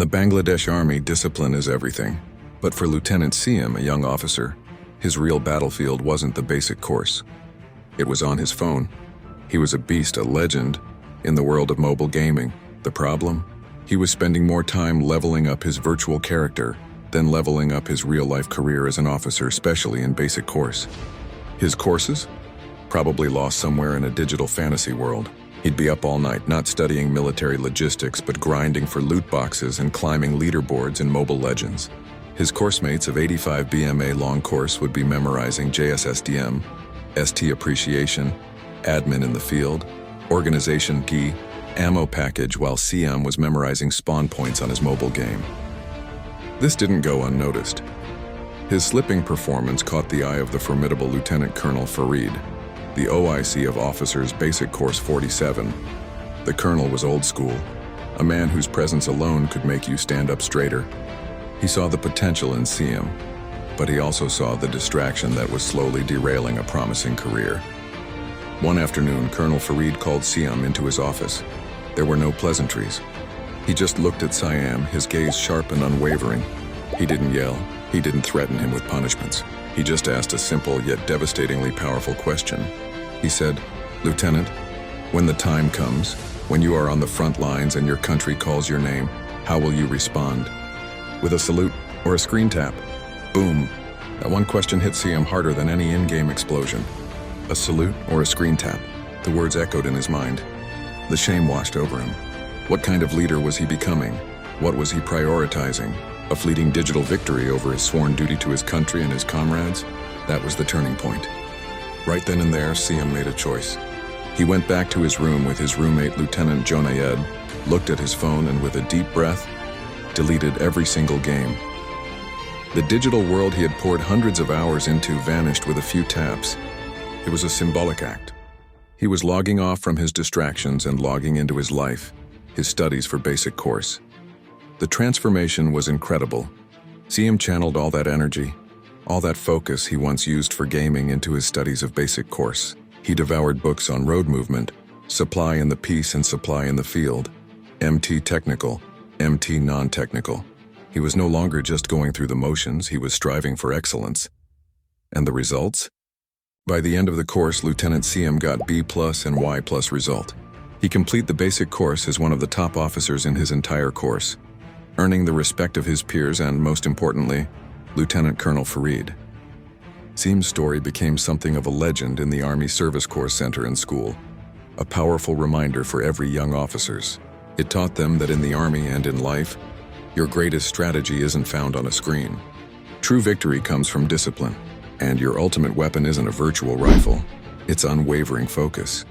the Bangladesh Army, discipline is everything. But for Lieutenant Siem, a young officer, his real battlefield wasn't the basic course. It was on his phone. He was a beast, a legend, in the world of mobile gaming. The problem? He was spending more time leveling up his virtual character than leveling up his real-life career as an officer, especially in basic course. His courses? Probably lost somewhere in a digital fantasy world. He'd be up all night, not studying military logistics, but grinding for loot boxes and climbing leaderboards in Mobile Legends. His course mates of 85 BMA long course would be memorizing JSSDM, ST appreciation, admin in the field, organization key, ammo package, while CM was memorizing spawn points on his mobile game. This didn't go unnoticed. His slipping performance caught the eye of the formidable Lieutenant Colonel Farid, the OIC of Officers Basic Course 47. The colonel was old school, a man whose presence alone could make you stand up straighter. He saw the potential in CM, but he also saw the distraction that was slowly derailing a promising career. One afternoon, Colonel Farid called Siam into his office. There were no pleasantries. He just looked at Siam, his gaze sharp and unwavering. He didn't yell. He didn't threaten him with punishments. He just asked a simple yet devastatingly powerful question. He said, "Lieutenant, when the time comes, when you are on the front lines and your country calls your name, how will you respond? With a salute or a screen tap?" Boom. That one question hit Siam harder than any in-game explosion. A salute or a screen tap? The words echoed in his mind. The shame washed over him. What kind of leader was he becoming? What was he prioritizing? A fleeting digital victory over his sworn duty to his country and his comrades? That was the turning point. Right then and there, Siam made a choice. He went back to his room with his roommate, Lieutenant Jonayed, looked at his phone, and with a deep breath, deleted every single game. The digital world he had poured hundreds of hours into vanished with a few taps. It was a symbolic act. He was logging off from his distractions and logging into his life, his studies for basic course. The transformation was incredible. Siam channeled all that energy, all that focus he once used for gaming into his studies of basic course. He devoured books on road movement, supply in the peace and supply in the field, MT technical, MT non-technical. He was no longer just going through the motions, he was striving for excellence. And the results? By the end of the course, Lieutenant Siam got B+ and Y+ result. He completed the basic course as one of the top officers in his entire course, earning the respect of his peers and, most importantly, Lieutenant Colonel Farid. Siam's story became something of a legend in the Army Service Corps Center and school, a powerful reminder for every young officers. It taught them that in the Army and in life, your greatest strategy isn't found on a screen. True victory comes from discipline, and your ultimate weapon isn't a virtual rifle, it's unwavering focus.